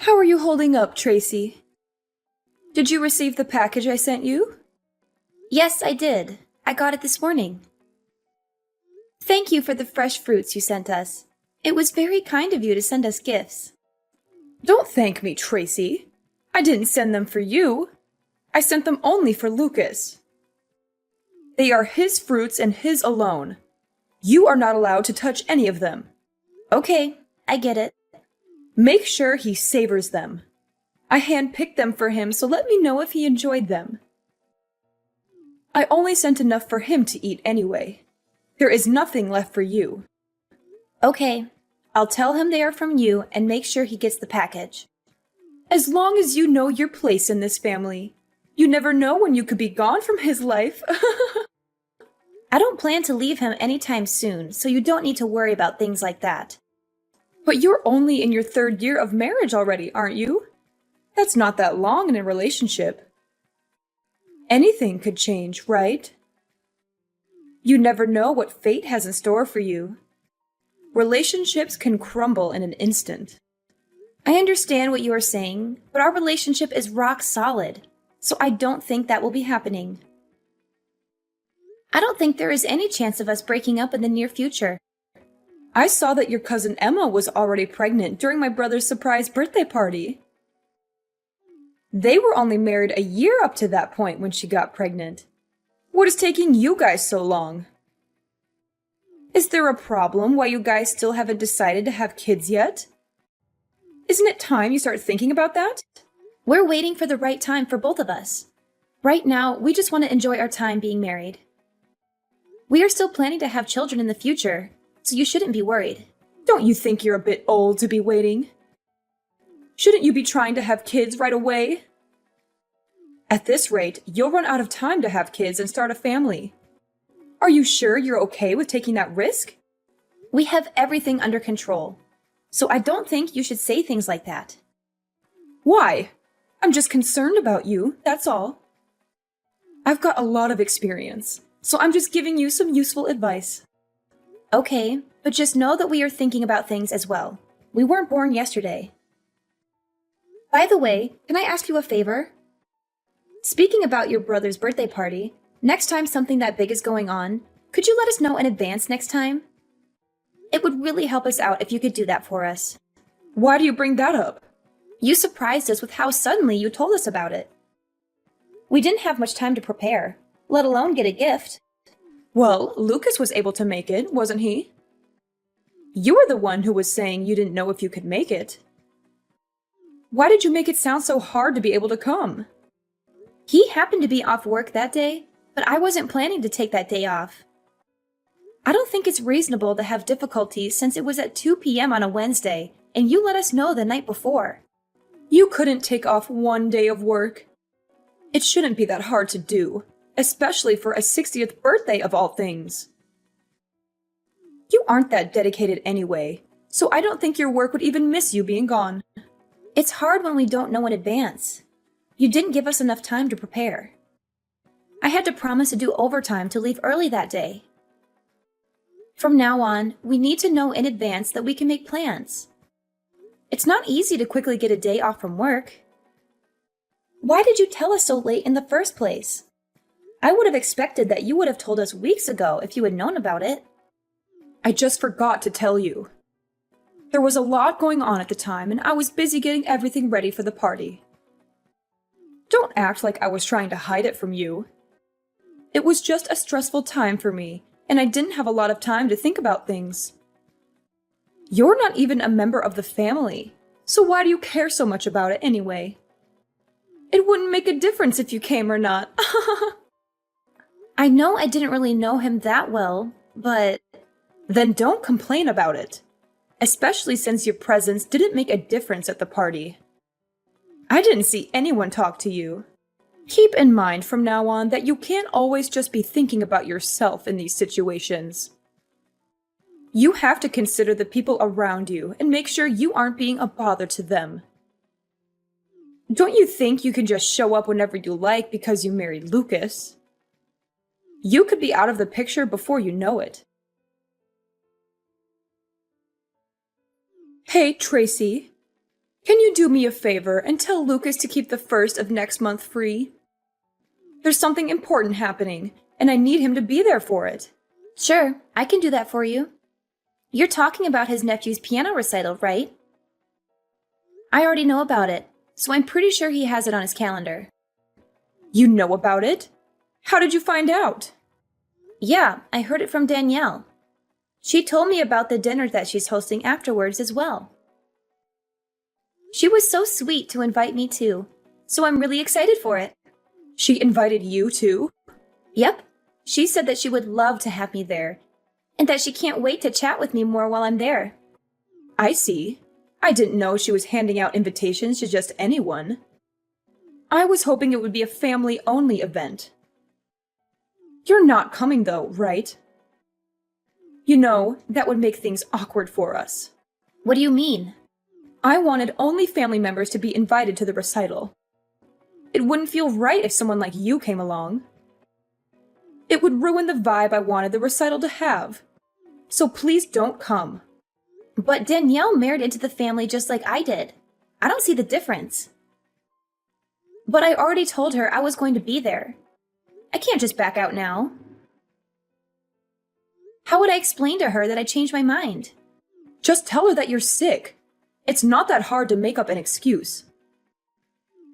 How are you holding up, Tracy? Did you receive the package I sent you? Yes, I did. I got it this morning. Thank you for the fresh fruits you sent us. It was very kind of you to send us gifts. Don't thank me, Tracy. I didn't send them for you. I sent them only for Lucas. They are his fruits and his alone. You are not allowed to touch any of them. Okay, I get it. Make sure he savors them. I handpicked them for him, so let me know if he enjoyed them. I only sent enough for him to eat anyway. There is nothing left for you. Okay, I'll tell him they are from you and make sure he gets the package. As long as you know your place in this family. You never know when you could be gone from his life. I don't plan to leave him anytime soon, so you don't need to worry about things like that. But you're only in your 3rd year of marriage already, aren't you? That's not that long in a relationship. Anything could change, right? You never know what fate has in store for you. Relationships can crumble in an instant. I understand what you are saying, but our relationship is rock solid, so I don't think that will be happening. I don't think there is any chance of us breaking up in the near future. I saw that your cousin Emma was already pregnant during my brother's surprise birthday party. They were only married a year up to that point when she got pregnant. What is taking you guys so long? Is there a problem why you guys still haven't decided to have kids yet? Isn't it time you start thinking about that? We're waiting for the right time for both of us. Right now, we just want to enjoy our time being married. We are still planning to have children in the future, so you shouldn't be worried. Don't you think you're a bit old to be waiting? Shouldn't you be trying to have kids right away? At this rate, you'll run out of time to have kids and start a family. Are you sure you're okay with taking that risk? We have everything under control, so I don't think you should say things like that. Why? I'm just concerned about you, that's all. I've got a lot of experience, so I'm just giving you some useful advice. Okay, but just know that we are thinking about things as well. We weren't born yesterday. By the way, can I ask you a favor? Speaking about your brother's birthday party, next time something that big is going on, could you let us know in advance next time? It would really help us out if you could do that for us. Why do you bring that up? You surprised us with how suddenly you told us about it. We didn't have much time to prepare, let alone get a gift. Well, Lucas was able to make it, wasn't he? You were the one who was saying you didn't know if you could make it. Why did you make it sound so hard to be able to come? He happened to be off work that day, but I wasn't planning to take that day off. I don't think it's reasonable to have difficulties since it was at 2 p.m. on a Wednesday, and you let us know the night before. You couldn't take off one day of work. It shouldn't be that hard to do, especially for a 60th birthday of all things. You aren't that dedicated anyway, so I don't think your work would even miss you being gone. It's hard when we don't know in advance. You didn't give us enough time to prepare. I had to promise to do overtime to leave early that day. From now on, we need to know in advance that we can make plans. It's not easy to quickly get a day off from work. Why did you tell us so late in the first place? I would have expected that you would have told us weeks ago if you had known about it. I just forgot to tell you. There was a lot going on at the time, and I was busy getting everything ready for the party. Don't act like I was trying to hide it from you. It was just a stressful time for me, and I didn't have a lot of time to think about things. You're not even a member of the family, so why do you care so much about it anyway? It wouldn't make a difference if you came or not. I know I didn't really know him that well, but... Then don't complain about it, especially since your presence didn't make a difference at the party. I didn't see anyone talk to you. Keep in mind from now on that you can't always just be thinking about yourself in these situations. You have to consider the people around you and make sure you aren't being a bother to them. Don't you think you can just show up whenever you like because you married Lucas? You could be out of the picture before you know it. Hey, Tracy. Can you do me a favor and tell Lucas to keep the 1st of next month free? There's something important happening, and I need him to be there for it. Sure, I can do that for you. You're talking about his nephew's piano recital, right? I already know about it, so I'm pretty sure he has it on his calendar. You know about it? How did you find out? Yeah, I heard it from Danielle. She told me about the dinner that she's hosting afterwards as well. She was so sweet to invite me too, so I'm really excited for it. She invited you too? Yep. She said that she would love to have me there, and that she can't wait to chat with me more while I'm there. I see. I didn't know she was handing out invitations to just anyone. I was hoping it would be a family-only event. You're not coming though, right? You know, that would make things awkward for us. What do you mean? I wanted only family members to be invited to the recital. It wouldn't feel right if someone like you came along. It would ruin the vibe I wanted the recital to have. So please don't come. But Danielle married into the family just like I did. I don't see the difference. But I already told her I was going to be there. I can't just back out now. How would I explain to her that I changed my mind? Just tell her that you're sick. It's not that hard to make up an excuse.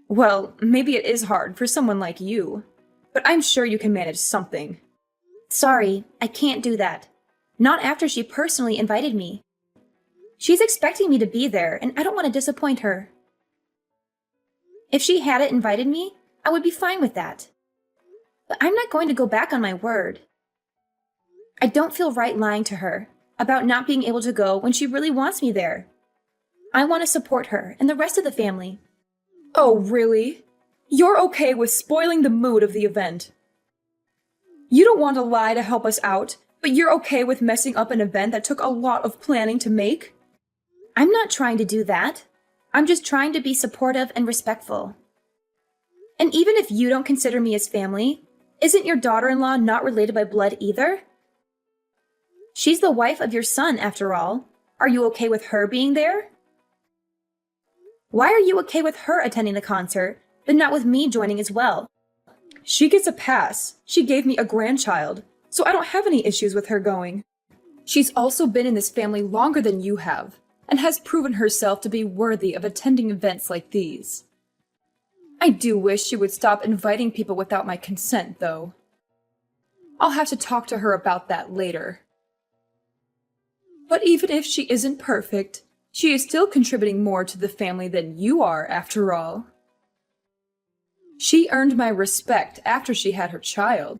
Well, maybe it is hard for someone like you, but I'm sure you can manage something. Sorry, I can't do that. Not after she personally invited me. She's expecting me to be there, and I don't want to disappoint her. If she hadn't invited me, I would be fine with that. But I'm not going to go back on my word. I don't feel right lying to her about not being able to go when she really wants me there. I want to support her and the rest of the family. Oh, really? You're okay with spoiling the mood of the event? You don't want to lie to help us out, but you're okay with messing up an event that took a lot of planning to make? I'm not trying to do that. I'm just trying to be supportive and respectful. And even if you don't consider me as family, isn't your daughter-in-law not related by blood either? She's the wife of your son, after all. Are you okay with her being there? Why are you okay with her attending the concert, but not with me joining as well? She gets a pass. She gave me a grandchild, so I don't have any issues with her going. She's also been in this family longer than you have, and has proven herself to be worthy of attending events like these. I do wish she would stop inviting people without my consent, though. I'll have to talk to her about that later. But even if she isn't perfect, she is still contributing more to the family than you are, after all. She earned my respect after she had her child.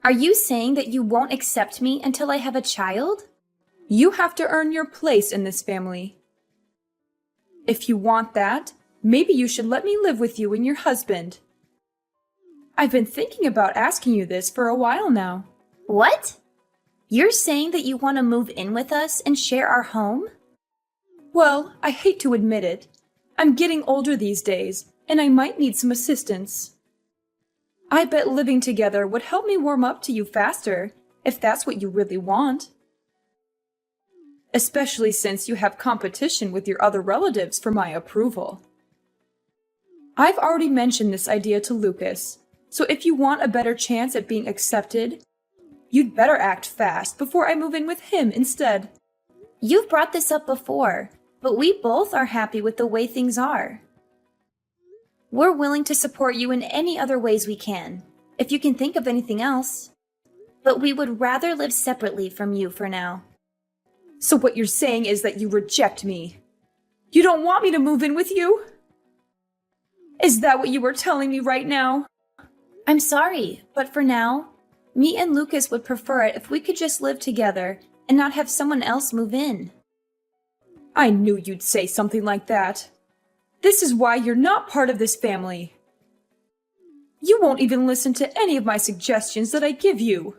Are you saying that you won't accept me until I have a child? You have to earn your place in this family. If you want that, maybe you should let me live with you and your husband. I've been thinking about asking you this for a while now. What? You're saying that you want to move in with us and share our home? Well, I hate to admit it. I'm getting older these days, and I might need some assistance. I bet living together would help me warm up to you faster, if that's what you really want. Especially since you have competition with your other relatives for my approval. I've already mentioned this idea to Lucas, so if you want a better chance at being accepted, you'd better act fast before I move in with him instead. You've brought this up before, but we both are happy with the way things are. We're willing to support you in any other ways we can, if you can think of anything else. But we would rather live separately from you for now. So what you're saying is that you reject me. You don't want me to move in with you? Is that what you were telling me right now? I'm sorry, but for now, me and Lucas would prefer it if we could just live together and not have someone else move in. I knew you'd say something like that. This is why you're not part of this family. You won't even listen to any of my suggestions that I give you.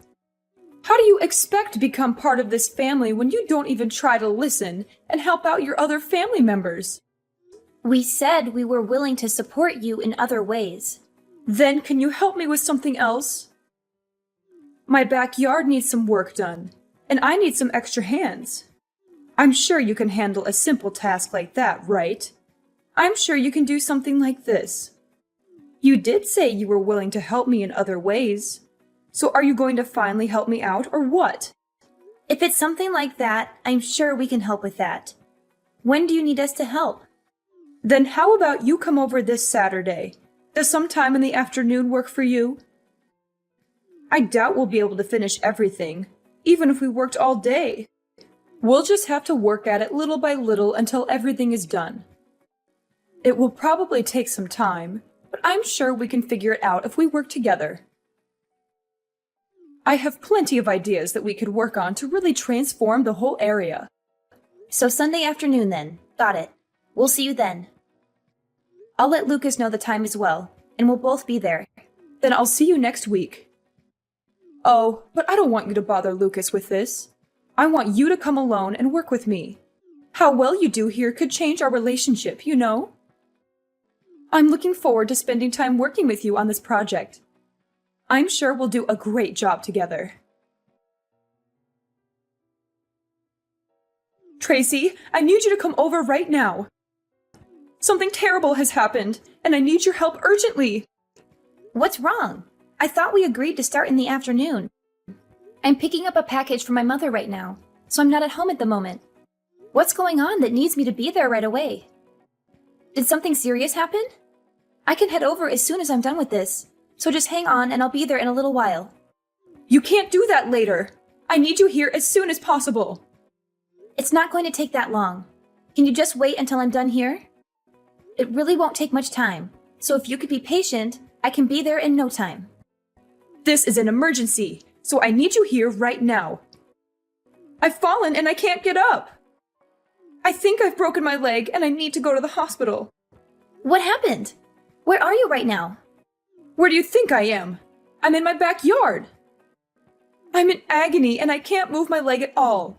How do you expect to become part of this family when you don't even try to listen and help out your other family members? We said we were willing to support you in other ways. Then can you help me with something else? My backyard needs some work done, and I need some extra hands. I'm sure you can handle a simple task like that, right? I'm sure you can do something like this. You did say you were willing to help me in other ways. So are you going to finally help me out, or what? If it's something like that, I'm sure we can help with that. When do you need us to help? Then how about you come over this Saturday? Does some time in the afternoon work for you? I doubt we'll be able to finish everything, even if we worked all day. We'll just have to work at it little by little until everything is done. It will probably take some time, but I'm sure we can figure it out if we work together. I have plenty of ideas that we could work on to really transform the whole area. So Sunday afternoon then. Got it. We'll see you then. I'll let Lucas know the time as well, and we'll both be there. Then I'll see you next week. Oh, but I don't want you to bother Lucas with this. I want you to come alone and work with me. How well you do here could change our relationship, you know? I'm looking forward to spending time working with you on this project. I'm sure we'll do a great job together. Tracy, I need you to come over right now. Something terrible has happened, and I need your help urgently. What's wrong? I thought we agreed to start in the afternoon. I'm picking up a package for my mother right now, so I'm not at home at the moment. What's going on that needs me to be there right away? Did something serious happen? I can head over as soon as I'm done with this, so just hang on and I'll be there in a little while. You can't do that later. I need you here as soon as possible. It's not going to take that long. Can you just wait until I'm done here? It really won't take much time, so if you could be patient, I can be there in no time. This is an emergency, so I need you here right now. I've fallen and I can't get up. I think I've broken my leg and I need to go to the hospital. What happened? Where are you right now? Where do you think I am? I'm in my backyard. I'm in agony and I can't move my leg at all.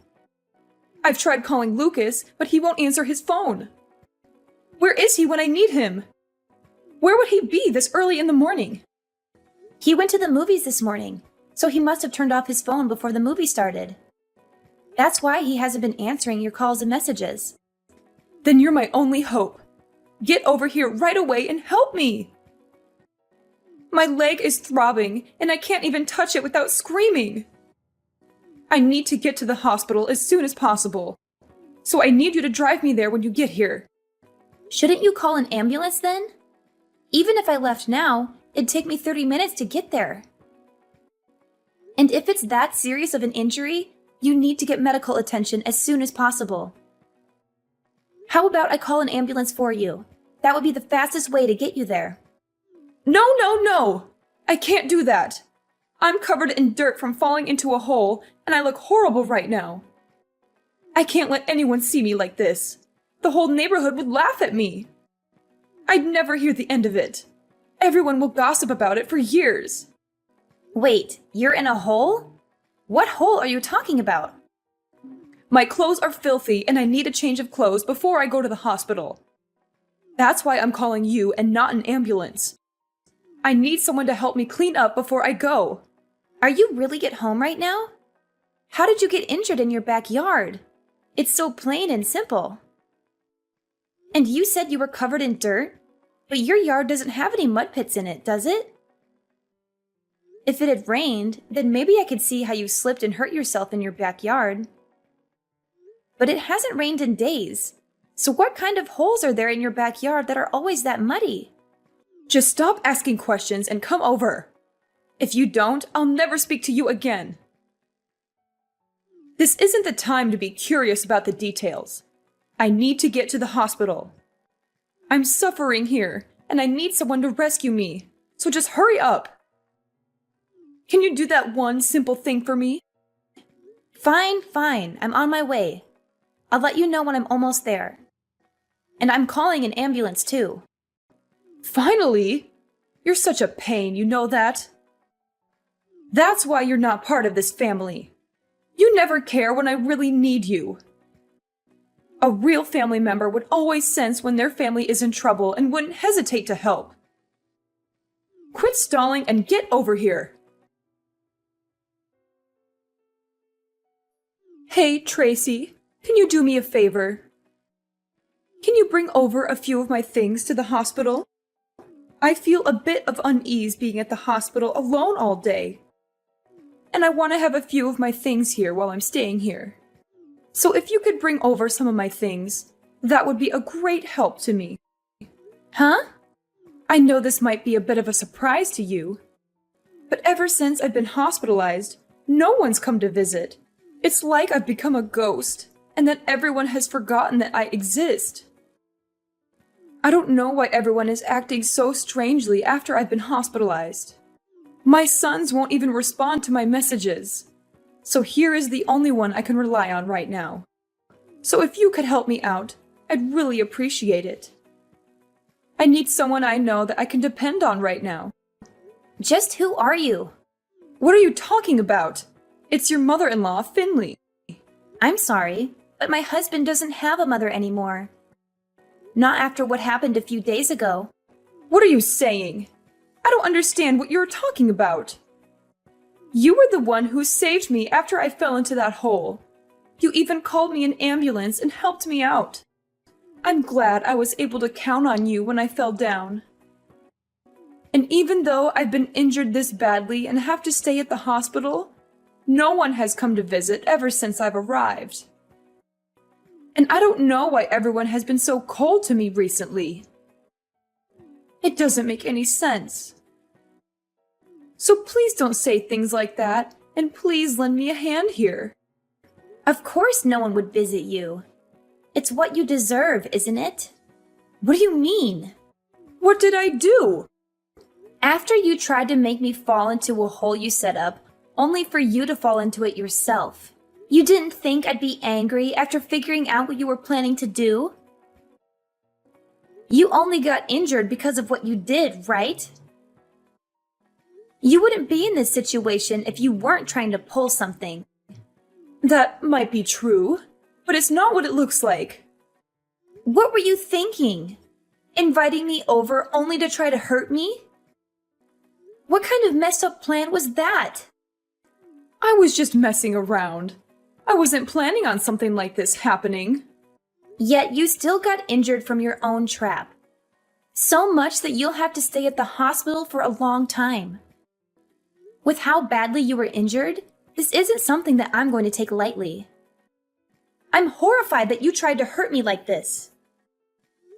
I've tried calling Lucas, but he won't answer his phone. Where is he when I need him? Where would he be this early in the morning? He went to the movies this morning, so he must have turned off his phone before the movie started. That's why he hasn't been answering your calls and messages. Then you're my only hope. Get over here right away and help me. My leg is throbbing, and I can't even touch it without screaming. I need to get to the hospital as soon as possible. So I need you to drive me there when you get here. Shouldn't you call an ambulance then? Even if I left now, it'd take me 30 minutes to get there. And if it's that serious of an injury, you need to get medical attention as soon as possible. How about I call an ambulance for you? That would be the fastest way to get you there. No, no, no! I can't do that. I'm covered in dirt from falling into a hole, and I look horrible right now. I can't let anyone see me like this. The whole neighborhood would laugh at me. I'd never hear the end of it. Everyone will gossip about it for years. Wait, you're in a hole? What hole are you talking about? My clothes are filthy, and I need a change of clothes before I go to the hospital. That's why I'm calling you and not an ambulance. I need someone to help me clean up before I go. Are you really at home right now? How did you get injured in your backyard? It's so plain and simple. And you said you were covered in dirt, but your yard doesn't have any mud pits in it, does it? If it had rained, then maybe I could see how you slipped and hurt yourself in your backyard. But it hasn't rained in days, so what kind of holes are there in your backyard that are always that muddy? Just stop asking questions and come over. If you don't, I'll never speak to you again. This isn't the time to be curious about the details. I need to get to the hospital. I'm suffering here, and I need someone to rescue me, so just hurry up. Can you do that one simple thing for me? Fine, I'm on my way. I'll let you know when I'm almost there. And I'm calling an ambulance too. Finally? You're such a pain, you know that? That's why you're not part of this family. You never care when I really need you. A real family member would always sense when their family is in trouble and wouldn't hesitate to help. Quit stalling and get over here. Hey, Tracy, can you do me a favor? Can you bring over a few of my things to the hospital? I feel a bit of unease being at the hospital alone all day. And I want to have a few of my things here while I'm staying here. So if you could bring over some of my things, that would be a great help to me. Huh? I know this might be a bit of a surprise to you, but ever since I've been hospitalized, no one's come to visit. It's like I've become a ghost, and that everyone has forgotten that I exist. I don't know why everyone is acting so strangely after I've been hospitalized. My sons won't even respond to my messages. So here is the only one I can rely on right now. So if you could help me out, I'd really appreciate it. I need someone I know that I can depend on right now. Just who are you? What are you talking about? It's your mother-in-law, Finley. I'm sorry, but my husband doesn't have a mother anymore. Not after what happened a few days ago. What are you saying? I don't understand what you're talking about. You were the one who saved me after I fell into that hole. You even called me an ambulance and helped me out. I'm glad I was able to count on you when I fell down. And even though I've been injured this badly and have to stay at the hospital, no one has come to visit ever since I've arrived. And I don't know why everyone has been so cold to me recently. It doesn't make any sense. So please don't say things like that, and please lend me a hand here. Of course no one would visit you. It's what you deserve, isn't it? What do you mean? What did I do? After you tried to make me fall into a hole you set up, only for you to fall into it yourself. You didn't think I'd be angry after figuring out what you were planning to do? You only got injured because of what you did, right? You wouldn't be in this situation if you weren't trying to pull something. That might be true, but it's not what it looks like. What were you thinking? Inviting me over only to try to hurt me? What kind of messed up plan was that? I was just messing around. I wasn't planning on something like this happening. Yet you still got injured from your own trap. So much that you'll have to stay at the hospital for a long time. With how badly you were injured, this isn't something that I'm going to take lightly. I'm horrified that you tried to hurt me like this.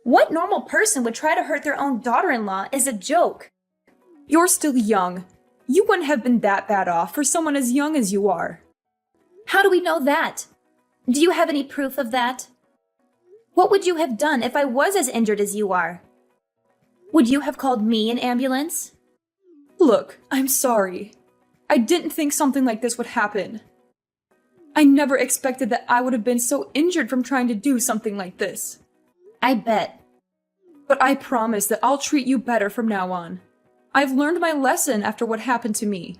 What normal person would try to hurt their own daughter-in-law is a joke? You're still young. You wouldn't have been that bad off for someone as young as you are. How do we know that? Do you have any proof of that? What would you have done if I was as injured as you are? Would you have called me an ambulance? Look, I'm sorry. I didn't think something like this would happen. I never expected that I would have been so injured from trying to do something like this. I bet. But I promise that I'll treat you better from now on. I've learned my lesson after what happened to me.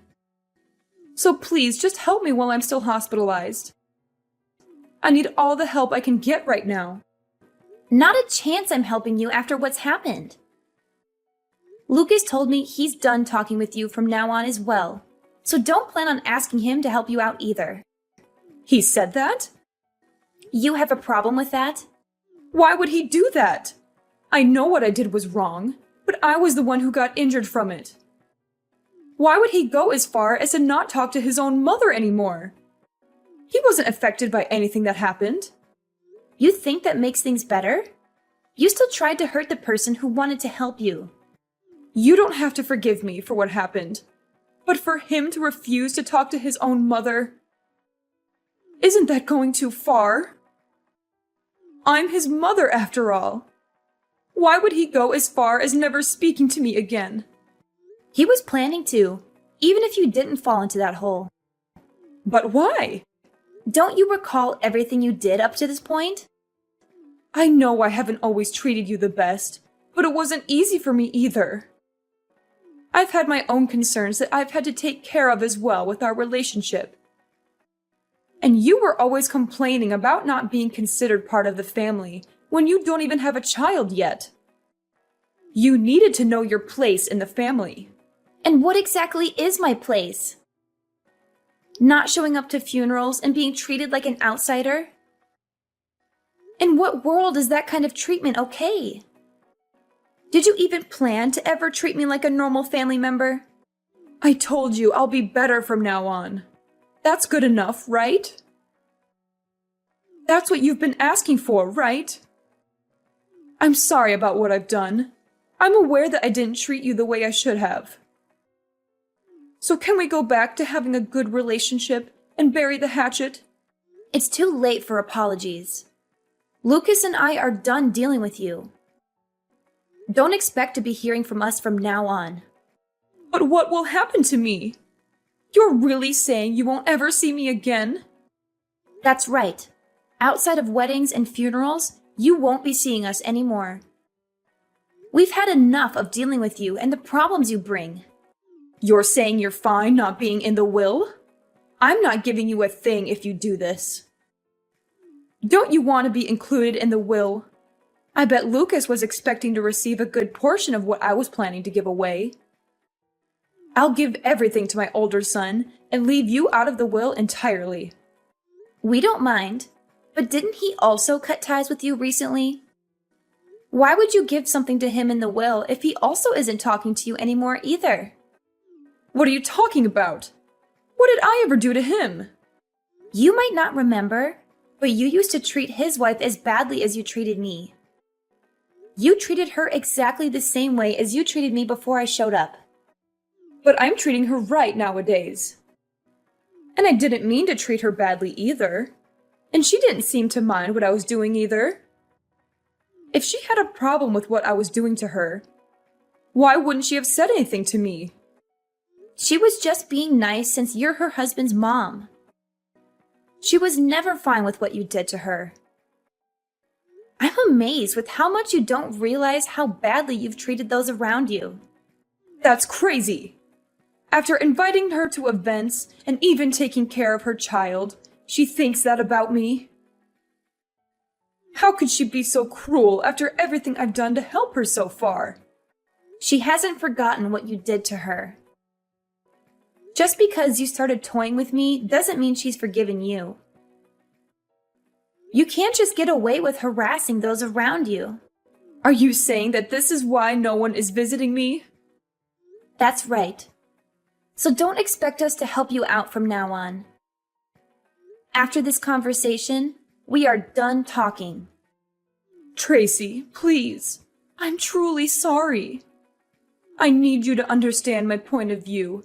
So please, just help me while I'm still hospitalized. I need all the help I can get right now. Not a chance I'm helping you after what's happened. Lucas told me he's done talking with you from now on as well, so don't plan on asking him to help you out either. He said that? You have a problem with that? Why would he do that? I know what I did was wrong, but I was the one who got injured from it. Why would he go as far as to not talk to his own mother anymore? He wasn't affected by anything that happened. You think that makes things better? You still tried to hurt the person who wanted to help you. You don't have to forgive me for what happened, but for him to refuse to talk to his own mother, isn't that going too far? I'm his mother after all. Why would he go as far as never speaking to me again? He was planning to, even if you didn't fall into that hole. But why? Don't you recall everything you did up to this point? I know I haven't always treated you the best, but it wasn't easy for me either. I've had my own concerns that I've had to take care of as well with our relationship. And you were always complaining about not being considered part of the family when you don't even have a child yet. You needed to know your place in the family. And what exactly is my place? Not showing up to funerals and being treated like an outsider? In what world is that kind of treatment okay? Did you even plan to ever treat me like a normal family member? I told you I'll be better from now on. That's good enough, right? That's what you've been asking for, right? I'm sorry about what I've done. I'm aware that I didn't treat you the way I should have. So can we go back to having a good relationship and bury the hatchet? It's too late for apologies. Lucas and I are done dealing with you. Don't expect to be hearing from us from now on. But what will happen to me? You're really saying you won't ever see me again? That's right. Outside of weddings and funerals, you won't be seeing us anymore. We've had enough of dealing with you and the problems you bring. You're saying you're fine not being in the will? I'm not giving you a thing if you do this. Don't you want to be included in the will? I bet Lucas was expecting to receive a good portion of what I was planning to give away. I'll give everything to my older son and leave you out of the will entirely. We don't mind, but didn't he also cut ties with you recently? Why would you give something to him in the will if he also isn't talking to you anymore either? What are you talking about? What did I ever do to him? You might not remember, but you used to treat his wife as badly as you treated me. You treated her exactly the same way as you treated me before I showed up. But I'm treating her right nowadays. And I didn't mean to treat her badly either. And she didn't seem to mind what I was doing either. If she had a problem with what I was doing to her, why wouldn't she have said anything to me? She was just being nice since you're her husband's mom. She was never fine with what you did to her. I'm amazed with how much you don't realize how badly you've treated those around you. That's crazy. After inviting her to events and even taking care of her child, she thinks that about me. How could she be so cruel after everything I've done to help her so far? She hasn't forgotten what you did to her. Just because you started toying with me doesn't mean she's forgiven you. You can't just get away with harassing those around you. Are you saying that this is why no one is visiting me? That's right. So don't expect us to help you out from now on. After this conversation, we are done talking. Tracy, please. I'm truly sorry. I need you to understand my point of view.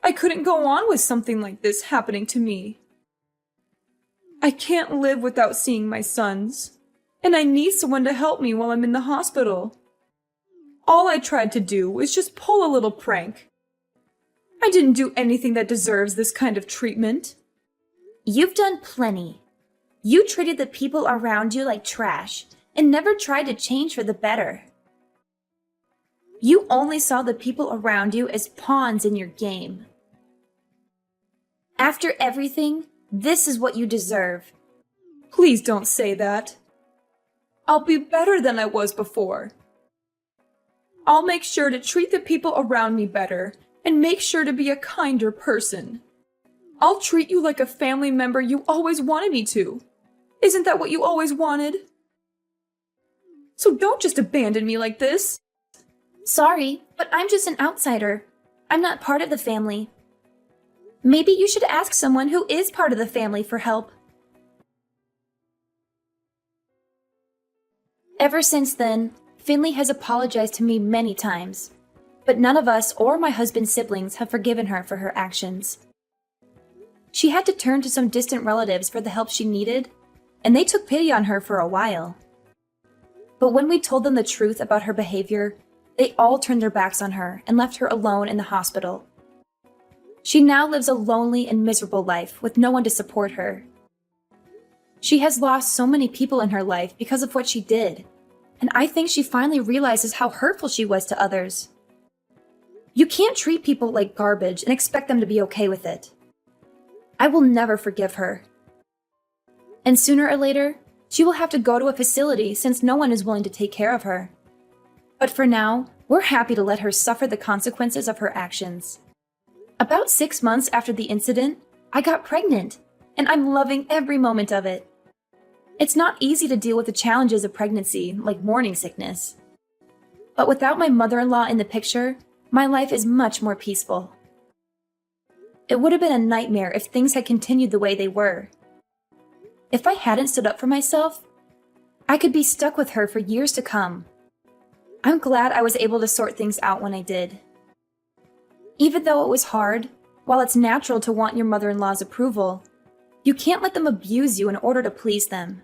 I couldn't go on with something like this happening to me. I can't live without seeing my sons, and I need someone to help me while I'm in the hospital. All I tried to do was just pull a little prank. I didn't do anything that deserves this kind of treatment. You've done plenty. You treated the people around you like trash and never tried to change for the better. You only saw the people around you as pawns in your game. After everything, this is what you deserve. Please don't say that. I'll be better than I was before. I'll make sure to treat the people around me better and make sure to be a kinder person. I'll treat you like a family member you always wanted me to. Isn't that what you always wanted? So don't just abandon me like this. Sorry, but I'm just an outsider. I'm not part of the family. Maybe you should ask someone who is part of the family for help. Ever since then, Finley has apologized to me many times, but none of us or my husband's siblings have forgiven her for her actions. She had to turn to some distant relatives for the help she needed, and they took pity on her for a while. But when we told them the truth about her behavior, they all turned their backs on her and left her alone in the hospital. She now lives a lonely and miserable life with no one to support her. She has lost so many people in her life because of what she did, and I think she finally realizes how hurtful she was to others. You can't treat people like garbage and expect them to be okay with it. I will never forgive her. And sooner or later, she will have to go to a facility since no one is willing to take care of her. But for now, we're happy to let her suffer the consequences of her actions. About 6 months after the incident, I got pregnant, and I'm loving every moment of it. It's not easy to deal with the challenges of pregnancy, like morning sickness. But without my mother-in-law in the picture, my life is much more peaceful. It would have been a nightmare if things had continued the way they were. If I hadn't stood up for myself, I could be stuck with her for years to come. I'm glad I was able to sort things out when I did. Even though it was hard, while it's natural to want your mother-in-law's approval, you can't let them abuse you in order to please them.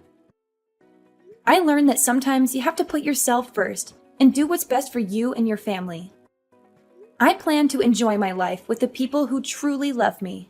I learned that sometimes you have to put yourself first and do what's best for you and your family. I plan to enjoy my life with the people who truly love me.